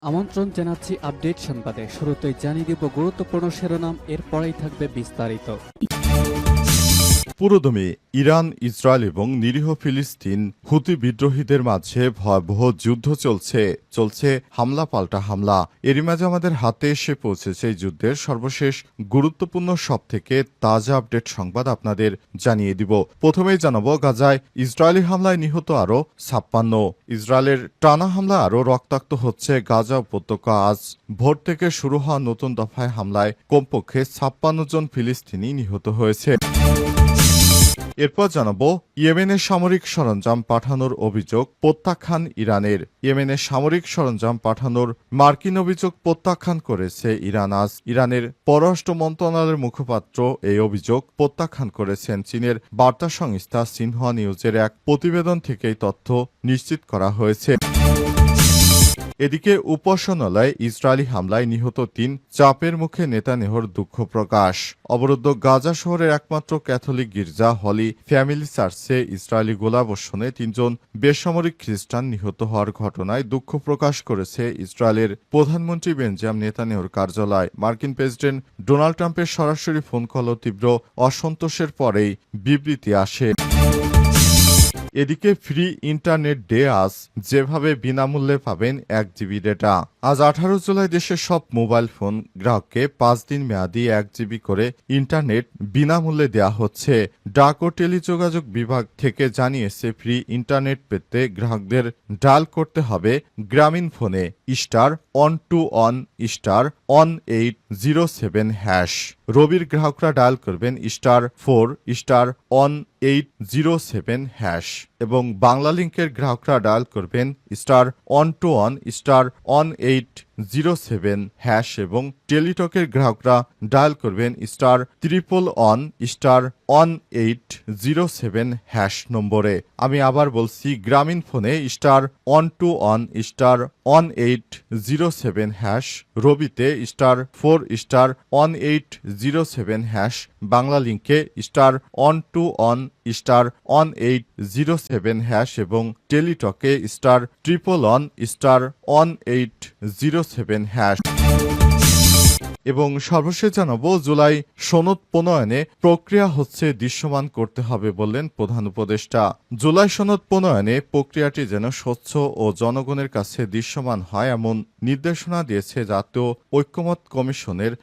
আমন্ত্রণ জানাচ্ছি আপডেট সংবাদে। শুরুতেই জানিয়ে দিব গুরুত্বপূর্ণ শিরোনাম, এরপরেই থাকবে বিস্তারিত। পুরোদমে ইরান, ইসরায়েল এবং নিরীহ ফিলিস্তিন হুতি বিদ্রোহীদের মাঝে ভয়াবহ যুদ্ধ চলছে হামলা পাল্টা হামলা। এরই মাঝে আমাদের হাতে এসে পৌঁছেছে এই যুদ্ধের সর্বশেষ গুরুত্বপূর্ণ সবথেকে তাজা আপডেট সংবাদ আপনাদের জানিয়ে দিব। প্রথমেই জানাবো, গাজায় ইসরায়েলি হামলায় নিহত আরও 56। ইসরায়েলের টানা হামলা আরও রক্তাক্ত হচ্ছে গাজা উপত্যকা। আজ ভোর থেকে শুরু হওয়া নতুন দফায় হামলায় কমপক্ষে 56 জন ফিলিস্তিনি নিহত হয়েছে। এরপর জানাবো, ইয়েমেনের সামরিক সরঞ্জাম পাঠানোর অভিযোগ প্রত্যাখ্যান ইরানের। ইয়েমেনের সামরিক সরঞ্জাম পাঠানোর মার্কিন অভিযোগ প্রত্যাখ্যান করেছে ইরান। আজ ইরানের পররাষ্ট্র মন্ত্রণালয়ের মুখপাত্র এই অভিযোগ প্রত্যাখ্যান করেছেন। চীনের বার্তা সংস্থা সিনহুয়া নিউজের এক প্রতিবেদন থেকে এই তথ্য নিশ্চিত করা হয়েছে। এদিকে উপাসনালয়ে ইসরায়েলি হামলায় নিহত 3, চাপের মুখে নেতানিয়াহুর দুঃখ প্রকাশ। অবরুদ্ধ গাজা শহরের একমাত্র ক্যাথলিক গির্জা হলি ফ্যামিলি চার্চে ইসরায়েলি গোলাবর্ষণে 3 জন বেসামরিক খ্রিস্টান নিহত হওয়ার ঘটনায় দুঃখ প্রকাশ করেছে ইসরায়েলের প্রধানমন্ত্রী বেঞ্জামিন নেতানিয়াহুর কার্যালয়। মার্কিন প্রেসিডেন্ট ডোনাল্ড ট্রাম্পের সরাসরি ফোন কল ও তীব্র অসন্তোষের পরেই বিবৃতি আসে। এদিকে ফ্রি ইন্টারনেট ডে আজ, যেভাবে বিনামূল্যে পাবেন 1 জিবি ডেটা। আজ 18 জুলাই দেশের সব মোবাইল ফোন গ্রাহককে 5 দিন মেয়াদি 1 জিবি করে ইন্টারনেট বিনামূল্যে দেওয়া হচ্ছে। ডাক ও টেলিযোগাযোগ বিভাগ থেকে জানিয়েছে, ফ্রি ইন্টারনেট পেতে গ্রাহকদের ডায়াল করতে হবে গ্রামীণ ফোনে *121 *1807#। রবির গ্রাহকরা ডায়াল করবেন *4 *1807# এবং বাংলা লিংকের গ্রাহকরা ডায়াল করবেন *121 *1807# এবং টেলিটকের গ্রাহকরা ডায়াল করবেন *111 *1807# নম্বরে। আমি আবার বলছি, গ্রামীণ ফোনে *121 *1807#, রবিতে *4 *1807#, বাংলা লিংকে *121 *1807# এবং টেলিটকে *111 *1807#। এবং সর্বশেষ জানাবো, জুলাই সনদ প্রণয়নে প্রক্রিয়া হচ্ছে দৃশ্যমান করতে হবে বললেন প্রধান উপদেষ্টা। জুলাই সনদ প্রণয়নে প্রক্রিয়াটি যেন স্বচ্ছ ও জনগণের কাছে দৃশ্যমান হয়, এমন নির্দেশনা দিয়েছে জাতীয় ঐক্যমত্য কমিশনের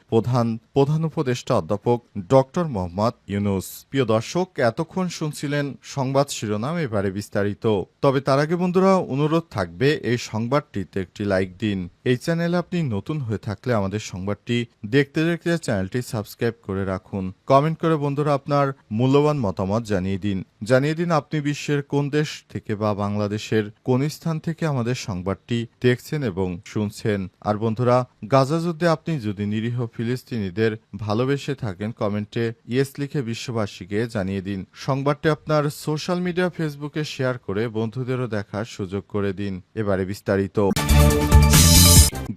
প্রধান উপদেষ্টা অধ্যাপক ডক্টর মোহাম্মদ ইউনূস। প্রিয় দর্শক, এতক্ষণ শুনছিলেন সংবাদ শিরোনাম, এবারে বিস্তারিত। তবে তার আগে বন্ধুরা, অনুরোধ থাকবে এই সংবাদটিতে একটি লাইক দিন। এই চ্যানেলে আপনি নতুন হয়ে থাকলে আমাদের সংবাদটি দেখতে দেখতে চ্যানেলটি সাবস্ক্রাইব করে রাখুন। কমেন্ট করে বন্ধুরা আপনার মূল্যবান মতামত জানিয়ে দিন আপনি বিশ্বের কোন দেশ থেকে বা বাংলাদেশের কোন স্থান থেকে আমাদের সংবাদটি দেখছেন এবং শুনছেন। আর বন্ধুরা, গাজা যুদ্ধে আপনি যদি নিরীহ ফিলিস্তিনিদের ভালোবেসে থাকেন, কমেন্টে ইয়েস লিখে বিশ্ববাসীকে জানিয়ে দিন। সংবাদটি আপনার সোশ্যাল মিডিয়া ফেসবুকে শেয়ার করে বন্ধুদেরও দেখার সুযোগ করে দিন। এবারে বিস্তারিত।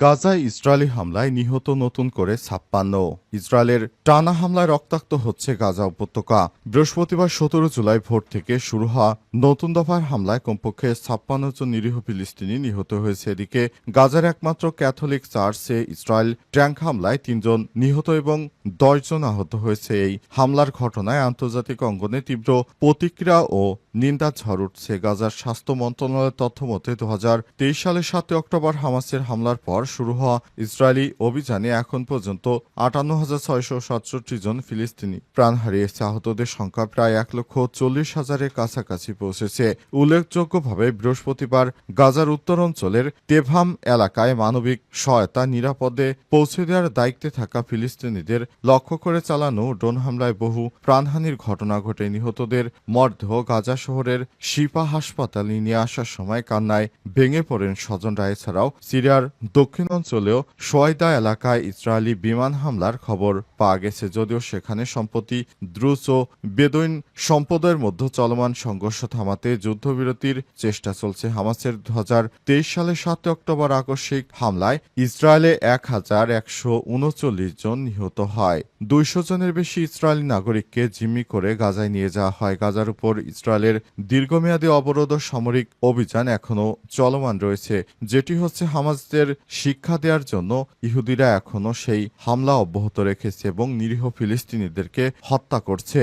গাজায় ইসরায়েলি হামলায় নিহত নতুন করে 56। ইসরায়েলের টানা হামলায় রক্তাক্ত হচ্ছে গাজা উপত্যকা। বৃহস্পতিবার 17 জুলাই ভোর থেকে শুরু হওয়া নতুন দফার হামলায় কমপক্ষে 56 জন নিরীহ ফিলিস্তিনি নিহত হয়েছে। এদিকে গাজার একমাত্র ক্যাথলিক চার্চে ইসরায়েল ট্যাঙ্ক হামলায় 3 জন নিহত এবং 10 জন আহত হয়েছে। এই হামলার ঘটনায় আন্তর্জাতিক অঙ্গনে তীব্র প্রতিক্রিয়া ও নিন্দা ঝড় উঠছে। গাজার স্বাস্থ্য মন্ত্রণালয়ের তথ্য মতে 2023 সালের 7 অক্টোবর হামাসের হামলার পর শুরু হওয়া ইসরায়েলি অভিযানে এখন পর্যন্ত 58,667 জন ফিলিস্তিনি প্রাণ হারিয়েছে। আহতদের সংখ্যা প্রায় 1,40,000-এর কাছাকাছি পৌঁছেছে। উল্লেখযোগ্যভাবে বৃহস্পতিবার গাজার উত্তর অঞ্চলের তেভাম এলাকায় মানবিক সহায়তা নিরাপদে পৌঁছে দেওয়ার দায়িত্বে থাকা ফিলিস্তিনিদের লক্ষ্য করে চালানো ড্রোন হামলায় বহু প্রাণহানির ঘটনা ঘটে। নিহতদের মরদেহ গাজা শহরের শিফা হাসপাতালে নিয়ে আসার সময় কান্নায় ভেঙে পড়েন স্বজনরা। এছাড়াও সিরিয়ার দক্ষিণ অঞ্চলেও সোয়াইদা এলাকায় ইসরায়েলি বিমান হামলার খবর খবর পাওয়া গেছে। যদিও সেখানে সম্প্রতি দ্রুজ ও বেদুইন সম্প্রদায়ের মধ্যে চলমান সংঘর্ষ থামাতে যুদ্ধবিরতির চেষ্টা চলছে। হামাসের 2023 সালের 7 অক্টোবর আকস্মিক হামলায় ইসরায়েলে 1139 জন নিহত হয়। 200 জনের বেশি ইসরায়েলি নাগরিককে জিম্মি করে গাজায় নিয়ে যাওয়া হয়। গাজার উপর ইসরায়েলের দীর্ঘমেয়াদী অবরোধ ও সামরিক অভিযান এখনও চলমান রয়েছে, যেটি হচ্ছে হামাসদের শিক্ষা দেওয়ার জন্য ইহুদিরা এখনও সেই হামলা অব্যাহত রেখেছে এবং নিরীহ ফিলিস্তিনিদেরকে হত্যা করছে।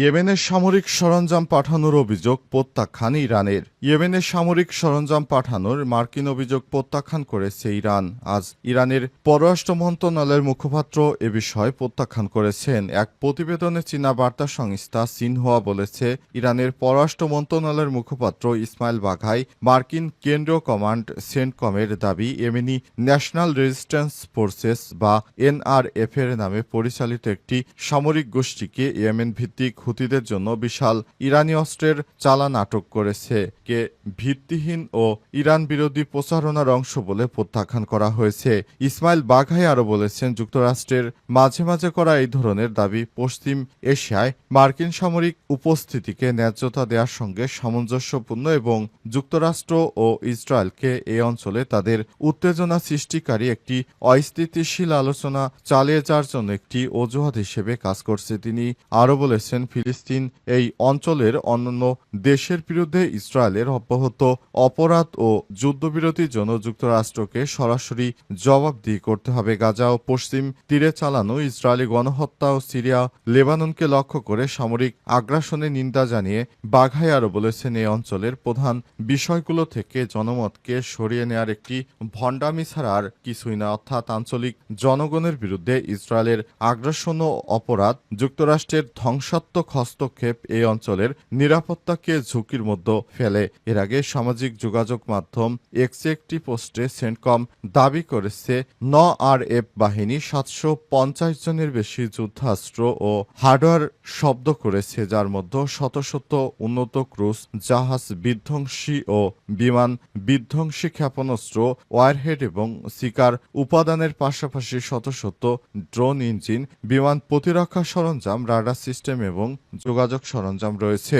ইয়েমেনের সামরিক সরঞ্জাম পাঠানোর অভিযোগ প্রত্যাখ্যান ইরানের। ইয়েমেনের সামরিক সরঞ্জাম পাঠানোর মার্কিন অভিযোগ প্রত্যাখ্যান করেছে ইরান। আজ ইরানের পররাষ্ট্র মন্ত্রণালয়ের মুখপাত্র এ বিষয়ে প্রত্যাখ্যান করেছেন। এক প্রতিবেদনে চীনা বার্তা সংস্থা সিনহুয়া বলেছে, ইরানের পররাষ্ট্র মন্ত্রণালয়ের মুখপাত্র ইসমাইল বাঘাই মার্কিন কেন্দ্রীয় কমান্ড সেন্টকমের দাবি ইয়েমেনি ন্যাশনাল রেজিস্ট্যান্স ফোর্সেস বা এনআরএফ এর নামে পরিচালিত একটি সামরিক গোষ্ঠীকে ইয়েমেন ভিত্তিক হুতিদের জন্য বিশাল ইরানি অস্ত্রের চালান আটক করেছে কে ভিত্তিহীন ও ইরান বিরোধী প্রচারণার অংশ বলে প্রত্যাখ্যান করা হয়েছে। ইসমাইল বাঘাই আরও বলেছেন, যুক্তরাষ্ট্রের মাঝে মাঝে করা এই ধরনের দাবি পশ্চিম এশিয়ায় মার্কিন সামরিক উপস্থিতিকে ন্যায্যতা দেওয়ার সঙ্গে সামঞ্জস্যপূর্ণ এবং যুক্তরাষ্ট্র ও ইসরায়েলকে এই অঞ্চলে তাদের উত্তেজনা সৃষ্টিকারী একটি অস্থিতিশীল আলোচনা চালিয়ে যাওয়ার জন্য একটি অজুহাত হিসেবে কাজ করছে। তিনি আরও বলেছেন, ফিলিস্তিন এই অঞ্চলের অন্যান্য দেশের বিরুদ্ধে ইসরায়েলের অব্যাহত অপরাধ ও যুদ্ধবিরতির জন্য যুক্তরাষ্ট্রকে সরাসরি জবাবদিহি করতে হবে। গাজা ও পশ্চিম তীরে চালানো ইসরায়েলি গণহত্যা ও সিরিয়া লেবাননকে লক্ষ্য করে সামরিক আগ্রাসনের নিন্দা জানিয়ে বাঘাই আরও বলেছেন, এই অঞ্চলের প্রধান বিষয়গুলো থেকে জনমতকে সরিয়ে নেওয়ার একটি ভণ্ডামি ছাড়া আর কিছুই না, অর্থাৎ আঞ্চলিক জনগণের বিরুদ্ধে ইসরায়েলের আগ্রাসন ও অপরাধ, যুক্তরাষ্ট্রের ধ্বংসাত্মক হস্তক্ষেপ এই অঞ্চলের নিরাপত্তাকে ঝুঁকির মধ্যে ফেলে। এর আগে সামাজিক যোগাযোগ মাধ্যম এক্সে একটি পোস্টে সেন্টকম দাবি করেছে, এনআরএফ বাহিনী 750 জনের বেশি যুদ্ধাস্ত্র ও হার্ডওয়্যার শব্দ করেছে, যার মধ্যে শত শত উন্নত ক্রুজ জাহাজ বিধ্বংসী ও বিমান বিধ্বংসী ক্ষেপণাস্ত্র, ওয়ারহেড এবং শিকার উপাদানের পাশাপাশি শত শত ড্রোন ইঞ্জিন, বিমান প্রতিরক্ষা সরঞ্জাম, রাডার সিস্টেম এবং যোগাযোগ সরঞ্জাম রয়েছে।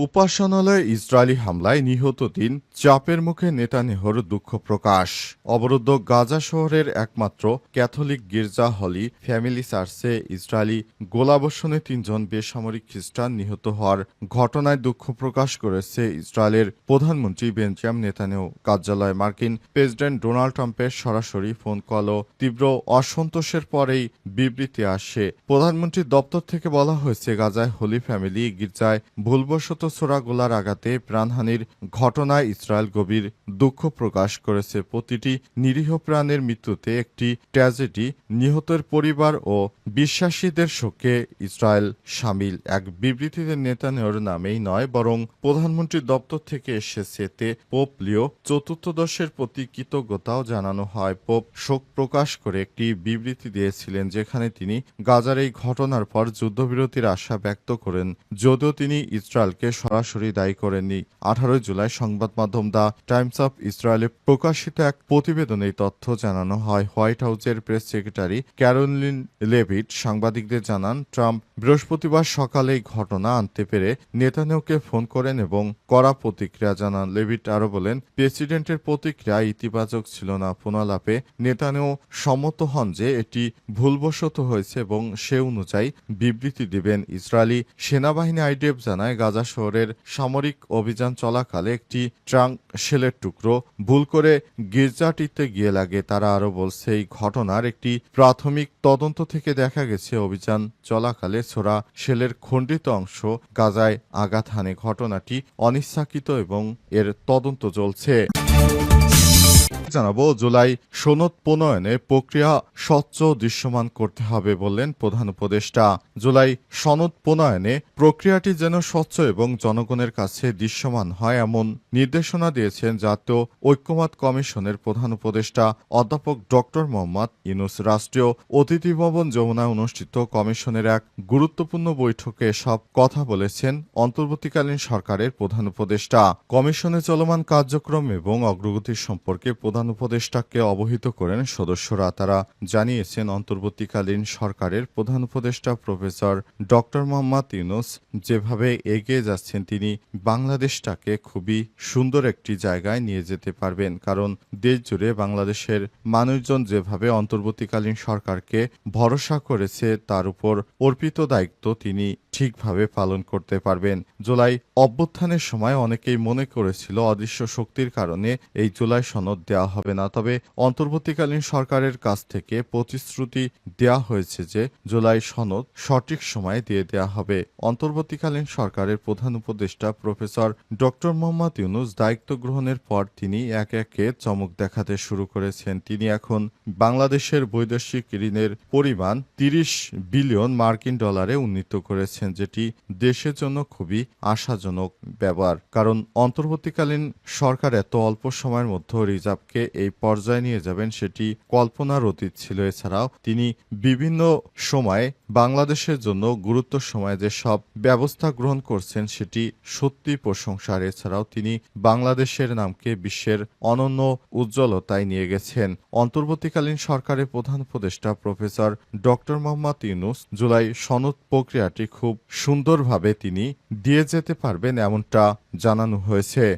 উপাসনালয়ে ইসরায়েলি হামলায় নিহত 3, চাপের মুখে নেতানিয়াহুর দুঃখ প্রকাশ। অবরুদ্ধ গাজা শহরের একমাত্র ক্যাথলিক গির্জা হলি ফ্যামিলি চার্চে ইসরায়েলি গোলাবর্ষণে 3 জন বেসামরিক খ্রিস্টান নিহত হওয়ার ঘটনায় দুঃখ প্রকাশ করেছে ইসরায়েলের প্রধানমন্ত্রী বেঞ্জামিন নেতানিয়াহু কার্যালয়। মার্কিন প্রেসিডেন্ট ডোনাল্ড ট্রাম্পের সরাসরি ফোন কল ও তীব্র অসন্তোষের পরেই বিবৃতি আসে। প্রধানমন্ত্রীর দপ্তর থেকে বলা হয়েছে, গাজায় হোলি ফ্যামিলি গির্জায় ভুলবশত ছোড়া গোলার আঘাতে প্রাণহানির ঘটনায় ইসরায়েল গভীর দুঃখ প্রকাশ করেছে। প্রতিটি নিরীহ প্রাণের মৃত্যুতে একটি ট্র্যাজেডি, নিহতের পরিবার ও বিশ্বাসীদের শোকে ইসরায়েল শামিল। এক বিবৃতিতে নেতানিয়াহুর নামেই নয়, বরং প্রধানমন্ত্রীর দপ্তর থেকে এসেছে। এতে পোপ লিও চতুর্থদশের প্রতি কৃতজ্ঞতাও জানানো হয়। পোপ শোক প্রকাশ করে একটি বিবৃতি দিয়েছিলেন, যেখানে তিনি গাজার এই ঘটনার পর যুদ্ধবিরতির আশা ব্যক্ত করেন, যদিও তিনি ইসরায়েলকে সরাসরি দায়ী করেননি। 18 জুলাই সংবাদ মাধ্যম দ্য টাইমস অফ ইসরায়েলে প্রকাশিত এক প্রতিবেদনে এই তথ্য জানানো হয়। হোয়াইট হাউসের প্রেস সেক্রেটারি ক্যারোলিন লেভিট সাংবাদিকদের জানান, ট্রাম্প বৃহস্পতিবার সকালে এই ঘটনা আনতে পেরে নেতানিয়াহুকে ফোন করেন এবং কড়া প্রতিক্রিয়া জানান। লেভিট আরও বলেন, প্রেসিডেন্টের প্রতিক্রিয়া ইতিবাচক ছিল না। ফোনালাপে নেতানিয়াহু সম্মত হন যে এটি ভুলবশত হয়েছে এবং সে অনুযায়ী বিবৃতি দেবেন। ইসরায়েলি সেনাবাহিনী আইডিএফ জানায়, গাজা শহরের সামরিক অভিযান চলাকালে একটি ট্রাঙ্ক শেলের টুকরো ভুল করে গির্জাটিতে গিয়ে লাগে। তারা আরও বলছে, এই ঘটনার একটি প্রাথমিক তদন্ত থেকে দেখা গেছে অভিযান চলাকালে ছোড়া শেলের খণ্ডিত অংশ গাজায় আঘাত হানে। ঘটনাটি অনিচ্ছাকৃত এবং এর তদন্ত চলছে। জানাবো, জুলাই সনদ প্রণয়নে প্রক্রিয়া স্বচ্ছ দৃশ্যমান করতে হবে বললেন প্রধান উপদেষ্টা। জুলাই সনদ প্রণয়নে প্রক্রিয়াটি যেন স্বচ্ছ এবং জনগণের কাছে দৃশ্যমান হয়, এমন নির্দেশনা দিয়েছেন জাতীয় ঐক্যমত্য কমিশনের প্রধান উপদেষ্টা অধ্যাপক ডক্টর মোহাম্মদ ইউনূস। রাষ্ট্রীয় অতিথি ভবন যমুনায় অনুষ্ঠিত কমিশনের এক গুরুত্বপূর্ণ বৈঠকে এসব কথা বলেছেন অন্তর্বর্তীকালীন সরকারের প্রধান উপদেষ্টা। কমিশনে চলমান কার্যক্রম এবং অগ্রগতি সম্পর্কে প্রধান প্রধান উপদেষ্টাকে অবহিত করেন সদস্যরা। তারা জানিয়েছেন, অন্তর্বর্তীকালীন সরকারের প্রধান উপদেষ্টা প্রফেসর ডক্টর মোহাম্মদ ইউনূস যেভাবে এগিয়ে যাচ্ছেন, তিনি বাংলাদেশটাকে খুবই সুন্দর একটি জায়গায় নিয়ে যেতে পারবেন। কারণ দেশ জুড়ে বাংলাদেশের মানুষজন যেভাবে অন্তর্বর্তীকালীন সরকারকে ভরসা করেছে, তার উপর অর্পিত দায়িত্ব তিনি ঠিকভাবে পালন করতে পারবেন। জুলাই অভ্যুত্থানের সময় অনেকেই মনে করেছিল অদৃশ্য শক্তির কারণে এই জুলাই সনদ দেওয়া হবে না। তবে অন্তর্বর্তীকালীন সরকারের কাছ থেকে প্রতিশ্রুতি দেওয়া হয়েছে যে জুলাই সনদ সঠিক সময়ে দিয়ে দেওয়া হবে। অন্তর্বর্তীকালীন সরকারের প্রধান উপদেষ্টা প্রফেসর ডক্টর মোহাম্মদ ইউনূস দায়িত্ব গ্রহণের পর তিনি একে একে চমক দেখাতে শুরু করেছেন। তিনি এখন বাংলাদেশের বৈদেশিক ঋণের পরিমাণ 30 বিলিয়ন মার্কিন ডলারে উন্নীত করেছেন, যেটি দেশের জন্য খুবই আশাজনক ব্যাপার। কারণ অন্তর্বর্তীকালীন সরকার এত অল্প সময়ের মধ্যে রিজার্ভকে এই পর্যায়ে নিয়ে যাবেন, সেটি কল্পনার অতীত ছিল। এছাড়াও তিনি বিভিন্ন সময়ে বাংলাদেশের জন্য গুরুত্ব সময়ে যে সব ব্যবস্থা গ্রহণ করছেন, সেটি সত্যি প্রশংসার। এছাড়াও তিনি বাংলাদেশের নামকে বিশ্বের অনন্য উজ্জ্বলতায় নিয়ে গেছেন। অন্তর্বর্তীকালীন সরকারের প্রধান উপদেষ্টা প্রফেসর ডক্টর মোহাম্মদ ইউনূস জুলাই সনদ প্রক্রিয়াটি খুব সুন্দরভাবে তিনি দিয়ে যেতে পারবেন, এমনটা জানানো হয়েছে।